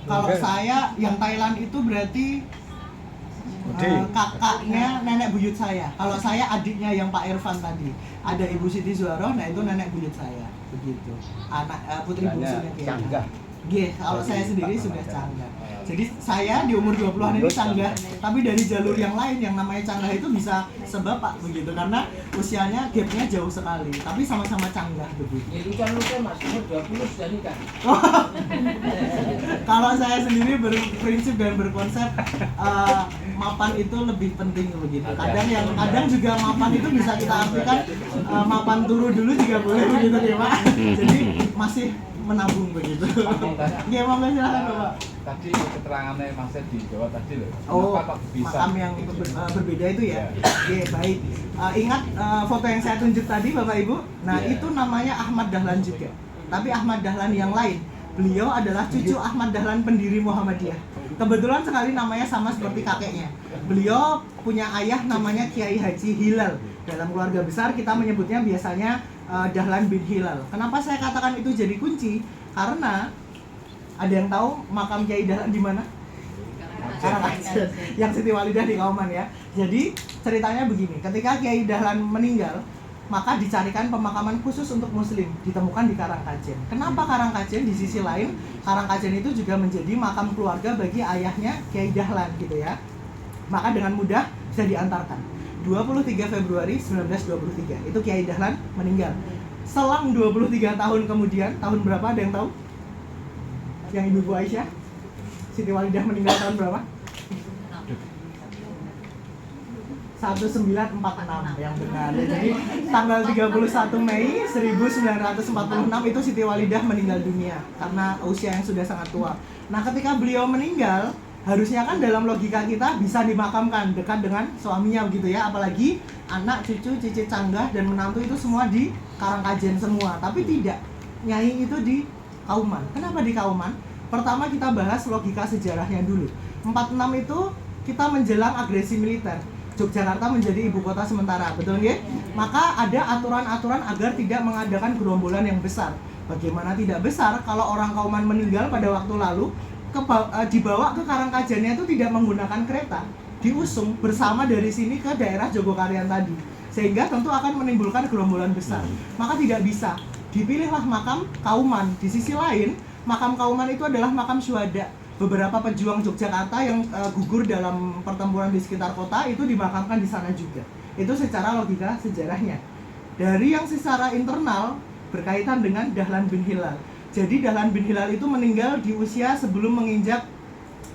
Kalau saya yang Thailand itu berarti kakaknya nenek buyut saya. Kalau saya adiknya yang Pak Irfan tadi. Ada Ibu Siti Zuharoh, nah itu nenek buyut saya. Begitu. Anak putri bungsunya Kiai. Kalau saya sendiri sudah canggah. Jadi saya di umur 20-an ini canggah, tapi dari jalur yang lain yang namanya canggah itu bisa sebapak begitu karena usianya gapnya jauh sekali, tapi sama-sama canggah begitu. Ya luka-luka Mas, umur 20 sudah nikah. Kalau saya sendiri berprinsip dan berkonsep mapan itu lebih penting begitu. Kadang juga mapan itu bisa kita artikan mapan turu dulu juga boleh begitu ya Pak. Jadi masih menabung begitu. Iya, monggo silakan Bapak. Tadi keterangannya Mas di Jawa tadi loh. Oh, makam yang berbeda itu ya. Oke, baik. Ingat foto yang saya tunjuk tadi Bapak Ibu? Nah, itu namanya Ahmad Dahlan juga. Tapi Ahmad Dahlan yang lain. Beliau adalah cucu Ahmad Dahlan pendiri Muhammadiyah. Kebetulan sekali namanya sama seperti kakeknya. Beliau punya ayah namanya Kiai Haji Hilal. Dalam keluarga besar kita menyebutnya biasanya Dahlan bin Hilal. Kenapa saya katakan itu jadi kunci? Karena ada yang tahu makam Kiai Dahlan di mana? Karangkajen. Yang Siti Walidah di Kauman ya. Jadi ceritanya begini, ketika Kiai Dahlan meninggal, maka dicarikan pemakaman khusus untuk muslim, ditemukan di Karangkajen. Kenapa Karangkajen? Di sisi lain, Karangkajen itu juga menjadi makam keluarga bagi ayahnya Kiai Dahlan gitu ya. Maka dengan mudah bisa diantarkan. 23 Februari 1923 itu Kiai Dahlan meninggal. Selang 23 tahun kemudian, tahun berapa ada yang tahu? Yang Ibu Aisyah Siti Walidah meninggal tahun berapa? 1946 yang benar. Jadi tanggal 31 Mei 1946 itu Siti Walidah meninggal dunia karena usia yang sudah sangat tua. Nah, ketika beliau meninggal, harusnya kan dalam logika kita bisa dimakamkan dekat dengan suaminya begitu ya, apalagi anak, cucu, cicit canggah dan menantu itu semua di Karangkajen semua. Tapi tidak, Nyai itu di Kauman. Kenapa di Kauman? Pertama kita bahas logika sejarahnya dulu. 46 itu kita menjelang agresi militer. Yogyakarta menjadi ibu kota sementara, betul nggih? Maka ada aturan-aturan agar tidak mengadakan gerombolan yang besar. Bagaimana tidak besar kalau orang Kauman meninggal pada waktu lalu? Dibawa ke Karangkajennya itu tidak menggunakan kereta, diusung bersama dari sini ke daerah Jogokarian tadi, sehingga tentu akan menimbulkan gerombolan besar. Maka tidak bisa, dipilihlah makam Kauman. Di sisi lain, makam Kauman itu adalah makam syuhada. Beberapa pejuang Yogyakarta yang gugur dalam pertempuran di sekitar kota itu dimakamkan di sana juga. Itu secara logika sejarahnya. Dari yang secara internal berkaitan dengan Dahlan bin Hilal. Jadi Dahlan bin Hilal itu meninggal di usia sebelum menginjak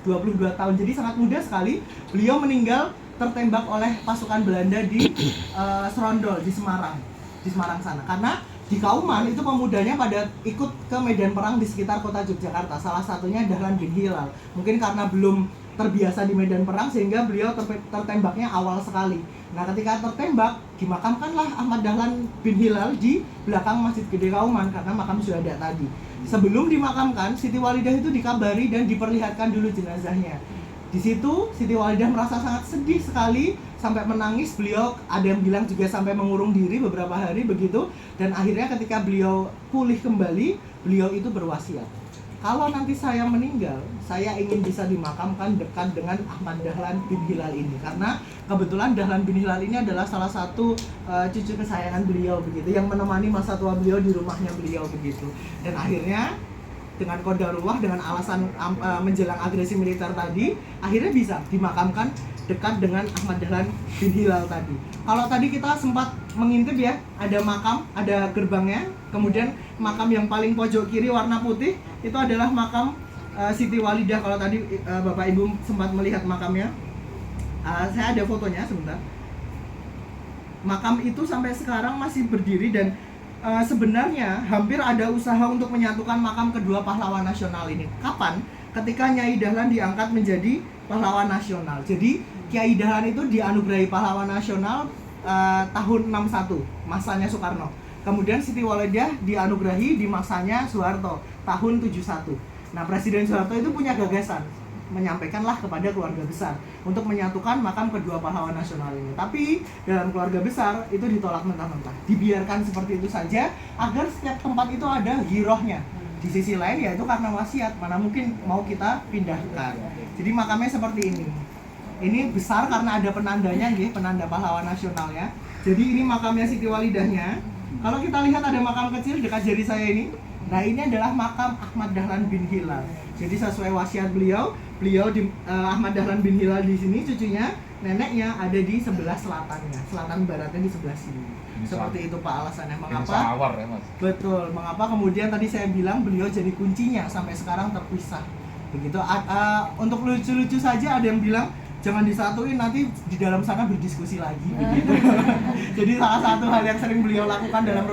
22 tahun. Jadi sangat muda sekali. Beliau meninggal tertembak oleh pasukan Belanda di Serondol di Semarang sana. Karena di Kauman itu pemudanya pada ikut ke medan perang di sekitar kota Yogyakarta. Salah satunya Dahlan bin Hilal. Mungkin karena belum terbiasa di medan perang sehingga beliau tertembaknya awal sekali. Nah, ketika tertembak, dimakamkanlah Ahmad Dahlan bin Hilal di belakang Masjid Gede Kauman karena makam syuhada tadi. Sebelum dimakamkan, Siti Walidah itu dikabari dan diperlihatkan dulu jenazahnya. Di situ Siti Walidah merasa sangat sedih sekali sampai menangis. Beliau ada yang bilang juga sampai mengurung diri beberapa hari begitu. Dan akhirnya ketika beliau pulih kembali, beliau itu berwasiat, kalau nanti saya meninggal, saya ingin bisa dimakamkan dekat dengan Ahmad Dahlan bin Hilal ini. Karena kebetulan Dahlan bin Hilal ini adalah salah satu cucu kesayangan beliau begitu, yang menemani masa tua beliau di rumahnya beliau begitu. Dan akhirnya dengan qadarullah, dengan alasan menjelang agresi militer tadi, akhirnya bisa dimakamkan dekat dengan Ahmad Dahlan bin Hilal tadi. Kalau tadi kita sempat mengintip ya, ada makam, ada gerbangnya, kemudian makam yang paling pojok kiri warna putih itu adalah makam Siti Walidah. Kalau tadi Bapak Ibu sempat melihat makamnya, saya ada fotonya sebentar. Makam itu sampai sekarang masih berdiri dan sebenarnya hampir ada usaha untuk menyatukan makam kedua pahlawan nasional ini. Kapan? Ketika Nyai Dahlan diangkat menjadi pahlawan nasional. Jadi Kiai Dahlan itu dianugerahi pahlawan nasional tahun 61, masanya Soekarno. Kemudian Siti Walidah dianugerahi di masanya Soeharto tahun 71. Nah, Presiden Soeharto itu punya gagasan, menyampaikanlah kepada keluarga besar untuk menyatukan makam kedua pahlawan nasional ini. Tapi dalam keluarga besar itu ditolak mentah-mentah, dibiarkan seperti itu saja agar setiap tempat itu ada girohnya. Di sisi lain ya itu karena wasiat, mana mungkin mau kita pindahkan. Jadi makamnya seperti ini. Ini besar karena ada penandanya nggih, penanda pahlawan nasionalnya. Jadi ini makamnya Siti Walidahnya. Kalau kita lihat ada makam kecil dekat jari saya ini. Nah, ini adalah makam Ahmad Dahlan bin Hilal. Jadi sesuai wasiat beliau Ahmad Dahlan bin Hilal di sini, cucunya, neneknya ada di sebelah selatannya, selatan baratnya di sebelah sini. Seperti itu Pak alasannya mengapa. Sawar ya Mas. Betul, mengapa kemudian tadi saya bilang beliau jadi kuncinya sampai sekarang terpisah. Begitu. Untuk lucu-lucu saja ada yang bilang jangan disatuin, nanti di dalam sana berdiskusi lagi begitu. Jadi salah satu hal yang sering beliau lakukan dalam